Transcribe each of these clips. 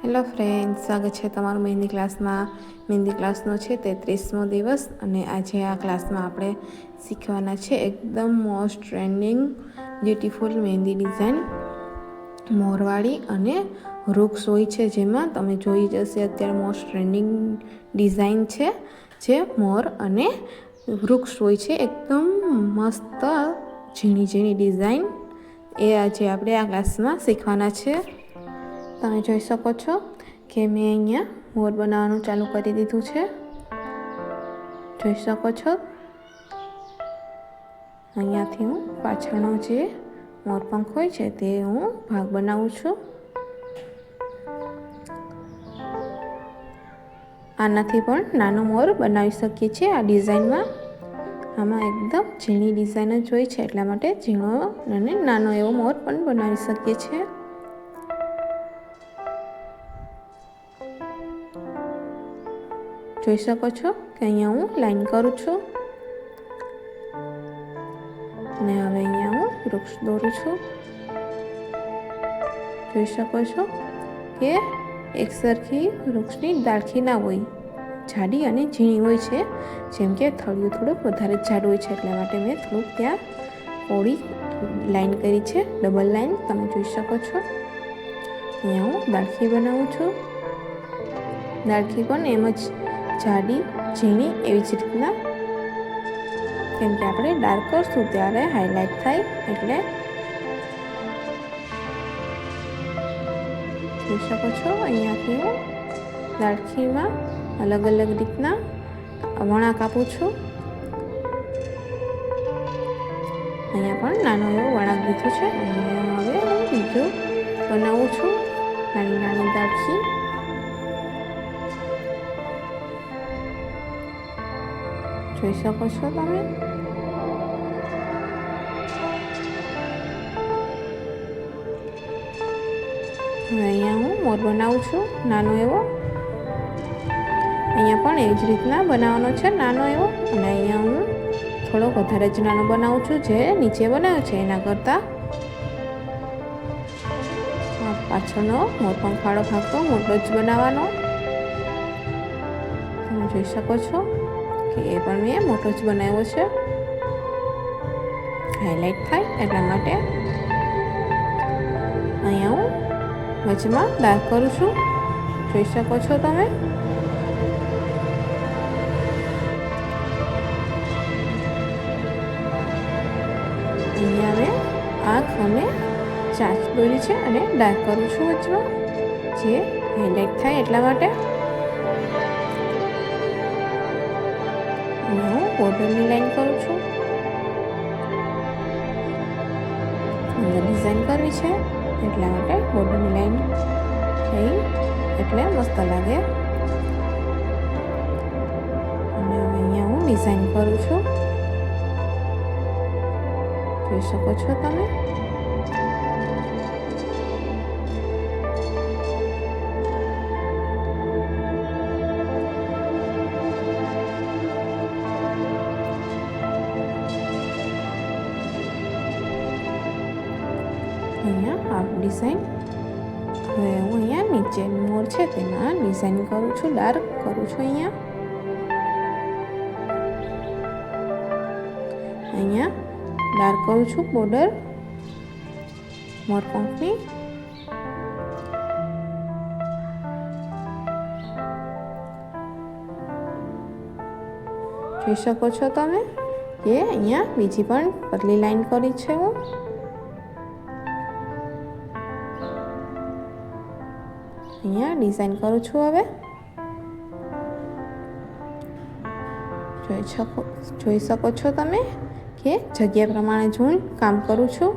Hello friends, સ્વાગત છે તમારું મહેંદી ક્લાસમાં. મહેંદી ક્લાસનો છે 33મો દિવસ અને આજે આ ક્લાસમાં આપણે શીખવાના છે એકદમ મોસ્ટ ટ્રેન્ડિંગ બ્યુટીફુલ મહેંદી ડિઝાઇન મોરવાળી અને વૃક્ષ હોય છે, જેમાં તમે જોઈ જશે અત્યારે મોસ્ટ ટ્રેન્ડિંગ ડિઝાઇન છે જે મોર અને વૃક્ષ હોય છે. એકદમ મસ્ત ઝીણી ઝીણી ડિઝાઇન એ આજે આપણે આ ક્લાસમાં શીખવાના છે. તમે જોઈ શકો છો કે મેં અહીંયા મોર બનાવવાનું ચાલુ કરી દીધું છે. જોઈ શકો છો અહીંયાથી હું પાછળનો જે મોરપંખ હોય છે તે હું ભાગ બનાવું છું. આનાથી પણ નાનો મોર બનાવી શકીએ છીએ. આ ડિઝાઇનમાં આમાં એકદમ ઝીણી ડિઝાઇન જ હોય છે, એટલા માટે ઝીણો અને નાનો એવો મોર પણ બનાવી શકીએ છીએ. જોઈ શકો છો કે અહીંયા હું લાઈન કરું છું અને હવે અહીંયા હું વૃક્ષ દોરું છું. જોઈ શકો છો કે એક સરખી વૃક્ષની ડાળખી ના હોય, જાડી અને ઝીણી હોય છે. જેમ કે થળિયું થોડુંક વધારે જાડું હોય છે, એટલા માટે મેં થોડુંક ત્યાં પોળી લાઈન કરી છે, ડબલ લાઈન. તમે જોઈ શકો છો અહીંયા હું ડાળખી બનાવું છું. ડાળખી પણ એમ જ જાડી ઝીણી એવી જ રીતના, કેમ કે આપણે ડાર્ક કરશું ત્યારે હાઈલાઇટ થાય એટલે. જોઈ શકો છો અહીંયાથી હું ડાળખીમાં અલગ અલગ રીતના વળાંક આપું છું. અહીંયા પણ નાનો એવો વળાંક દીધો છે. અહીંયા હવે હું બીજું બનાવું છું, નાની નાની ડાળખી. જોઈ શકો છો તમે. હવે અહીંયા હું મોર બનાવું છું નાનો એવો. અહીંયા પણ એવી જ રીતના બનાવવાનો છે, નાનો એવો. અને અહીંયા હું થોડો વધારે જ નાનો બનાવું છું, જે નીચે બનાવ્યો છે એના કરતાં. પાછળનો મોરપંખવાળો ભાગ તો મોટો જ બનાવવાનો. તમે જોઈ શકો છો કે એ પણ મેં મોટો જ બનાવ્યો છે, હાઈલાઇટ થાય એટલા માટે. અહીંયા હું વચમાં ડાર્ક કરું છું. જોઈ શકો છો તમે. અહીંયા મેં આંખ અને ચાંચ દોરી છે અને ડાર્ક કરું છું વચમાં, જે હાઈલાઇટ થાય એટલા માટે. અહીંયા હું બોર્ડરની લાઈન કરું છું. અંદર ડિઝાઇન કરવી છે એટલા માટે બોર્ડરની લાઈન થઈ એટલે મસ્ત લાગે. અને હવે અહીંયા હું ડિઝાઇન કરું છું. જોઈ શકો છો તમે. અહીંયા હાફ ડિઝાઇન. હવે હું અહીંયા નીચે મોર છે તેમાં ડિઝાઇન કરું છું, ડાર્ક કરું છું. અહીંયા ડાર્ક કરું છું બોર્ડર મોરપંખની. જોઈ શકો છો તમે કે અહીંયા બીજી પણ પતલી લાઈન કરી છે હું. અહીંયા ડિઝાઇન કરું છું. હવે જોઈ શકો છો તમે કે જગ્યા પ્રમાણે જ હું કામ કરું છું.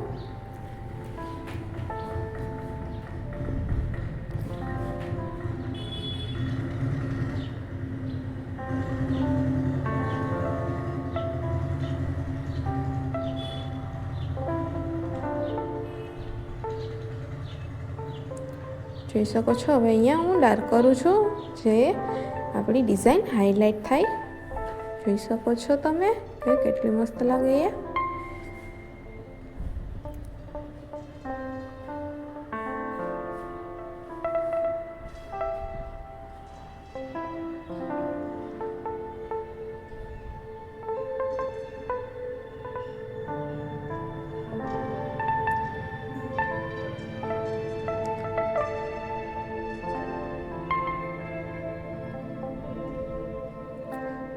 જોઈ શકો છો હવે અહીંયા હું ડાર્ક કરું છું, જે આપણી ડિઝાઇન હાઈલાઇટ થાય. જોઈ શકો છો તમે કે કેટલી મસ્ત લાગે એ.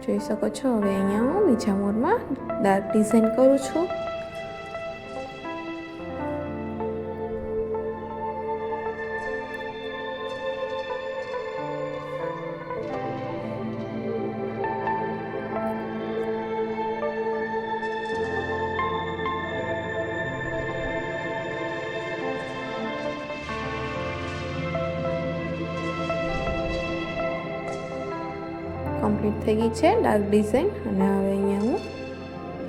જોઈ શકો છો. હવે અહીંયા હું બીજા મોરમાં ડાર્ક ડિઝાઇન કરું છું. કમ્પ્લીટ થઈ ગઈ છે ડાર્ક ડિઝાઇન. અને હવે અહીંયા હું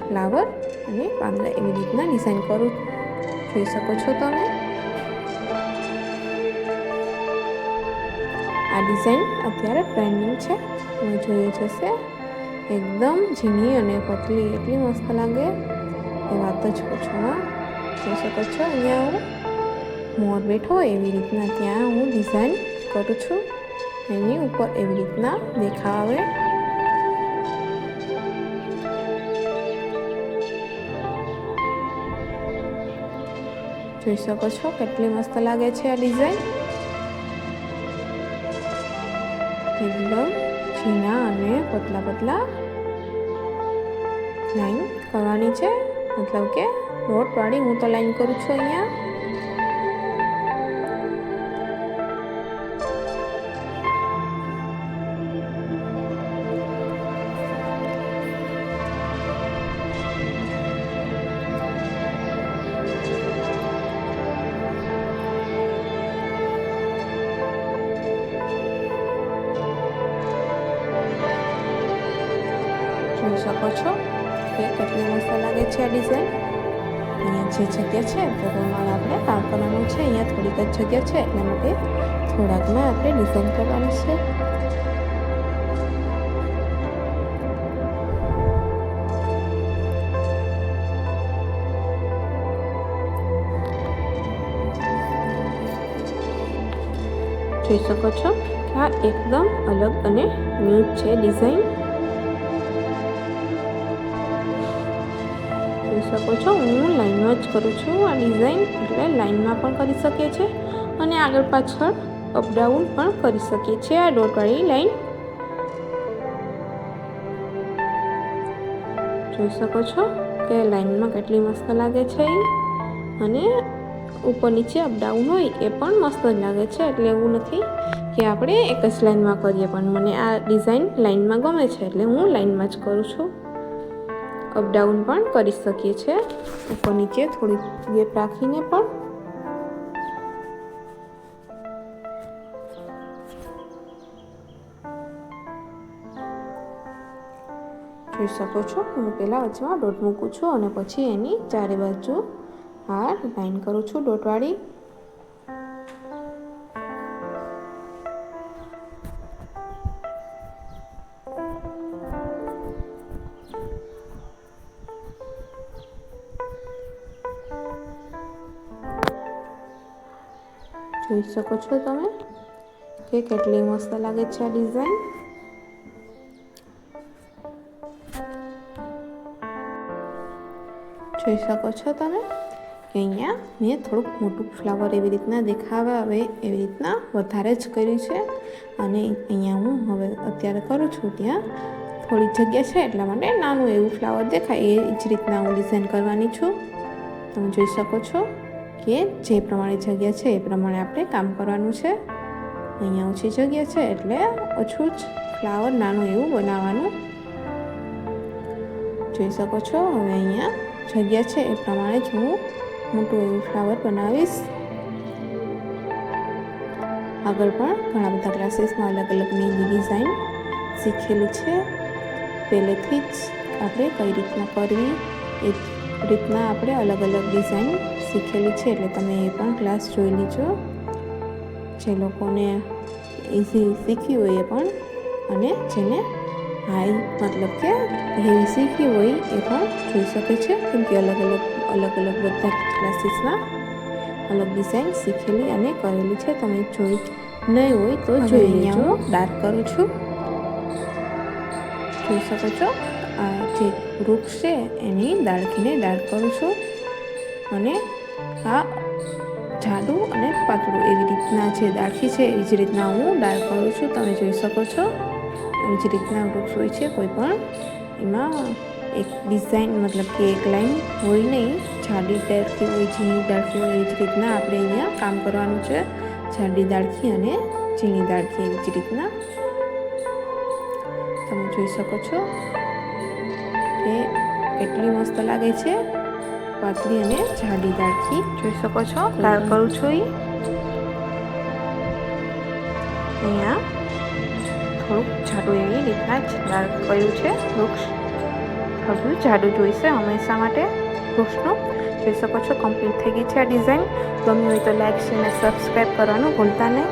ફ્લાવર અને પાંદડા એવી રીતના ડિઝાઇન કરું. જોઈ શકો છો તમે. આ ડિઝાઇન અત્યારે ટ્રેન્ડિંગ છે, તમે જોઈ જશે. એકદમ ઝીણી અને પતલી એટલી મસ્ત લાગે એ વાત જ પૂછોમાં. જોઈ શકો છો અહીંયા હું મોર બેઠો એવી રીતના ત્યાં હું ડિઝાઇન કરું છું. એની ઉપર એવી રીતના દેખાવ આવે. જોઈ શકો છો કેટલી મસ્ત લાગે છે આ ડિઝાઇન. એકદમ ઝીણા અને પતલા પતલા લાઈન કરવાની છે, મતલબ કે ડોટ વાળી હું તો લાઈન કરું છું અહીંયા. જોઈ શકો છો કે કેટલી મસ્ત લાગે છે આ ડિઝાઇન. અહીંયા જે જગ્યા છે તે પ્રમાણે આપણે કામ કરવાનું છે. અહીંયા થોડીક જ જગ્યા છે એટલા માટે થોડાકમાં આપણે ડિઝાઇન કરવાનું છે. જોઈ શકો છો કે આ એકદમ અલગ અને ન્યૂ છે ડિઝાઇન. જોઈ શકો છો હું લાઈનમાં જ કરું છું આ ડિઝાઇન, એટલે લાઈનમાં પણ કરી શકીએ છીએ અને આગળ પાછળ અપડાઉન પણ કરી શકીએ છીએ આ ડોટવાળી લાઈન. જોઈ શકો છો કે લાઈનમાં કેટલી મસ્ત લાગે છે એ, અને ઉપર નીચે અપડાઉન હોય એ પણ મસ્ત જ લાગે છે. એટલે એવું નથી કે આપણે એક જ લાઈનમાં કરીએ, પણ મને આ ડિઝાઇન લાઈનમાં ગમે છે એટલે હું લાઈનમાં જ કરું છું. અપડાઉન પણ કરી શકીએ છીએ ઉપર નીચે થોડી ગેપ રાખીને પણ. જોઈ શકો છો હું પહેલાં વચમાં ડોટ મૂકું છું અને પછી એની ચારે બાજુ આ લાઈન કરું છું ડોટવાળી. જોઈ શકો છો તમે કે કેટલી મસ્ત લાગે છે આ ડિઝાઇન. જોઈ શકો છો તમે કે અહીંયા મેં થોડુંક મોટું ફ્લાવર એવી રીતના દેખાવે આવે એવી રીતના વધારે જ કર્યું છે. અને અહીંયા હું હવે અત્યારે કરું છું ત્યાં થોડી જગ્યા છે એટલા માટે નાનું એવું ફ્લાવર દેખાય એ જ રીતના હું ડિઝાઇન કરવાની છું. તમે જોઈ શકો છો કે જે પ્રમાણે જગ્યા છે એ પ્રમાણે આપણે કામ કરવાનું છે. અહીંયા ઓછી જગ્યા છે એટલે ઓછું જ ફ્લાવર નાનું એવું બનાવવાનું. જોઈ શકો છો હવે અહીંયા જગ્યા છે એ પ્રમાણે જ હું મોટું એવું ફ્લાવર બનાવીશ. આગળ પણ ઘણા બધા ક્લાસીસમાં અલગ અલગ મહેંદી ડિઝાઇન શીખેલી છે. પહેલેથી જ આપણે કઈ રીતના કરવી એ રીતના આપણે અલગ અલગ ડિઝાઇન શીખેલી છે, એટલે તમે એ પણ ક્લાસ જોઈ લીજો. જે લોકોને ઇઝી શીખવી હોય એ પણ, અને જેને હાઈ મતલબ કે હેવી શીખવી હોય એ પણ જોઈ શકે છે, કેમ કે અલગ અલગ બધા ક્લાસીસમાં અલગ ડિઝાઇન શીખેલી અને કરેલી છે. તમે જોઈ નહીં હોય તો જોઈ લેજો. હું ડાર્ક કરું છું. જોઈ શકો છો આ જે વૃક્ષ છે એની દાળખીને ડાર્ક કરું છું, અને આ જાડું અને પાતળું એવી રીતના જે દાળખી છે એવી જ રીતના હું ડાર્ક કરું છું. તમે જોઈ શકો છો એવી જ રીતના વૃક્ષ હોય છે. કોઈ પણ એમાં એક ડિઝાઇન મતલબ કે એક લાઈન હોય નહીં, જાડી ડાળખી હોય, ઝીણી ડાળખી હોય. એવી જ રીતના આપણે અહીંયા કામ કરવાનું છે. જાડી ડાળખી અને ઝીણી ડાળખી એવી જ રીતના તમે જોઈ શકો છો કે કેટલી મસ્ત લાગે છે. પાતળી અને જાડી ડાળખી જોઈ શકો છો. ડાળ કરું છું અહીંયા થોડુંક જાડું એવી રીતના જ ડાળ કર્યું છે. વૃક્ષ થોડું જાડું જોઈશે હંમેશા માટે વૃક્ષનું. જોઈ શકો છો કમ્પ્લીટ થઈ ગઈ છે આ ડિઝાઇન. ગમ્યું હોય તો લાઈક, શેર અને સબસ્ક્રાઈબ કરવાનું ભૂલતા નહીં.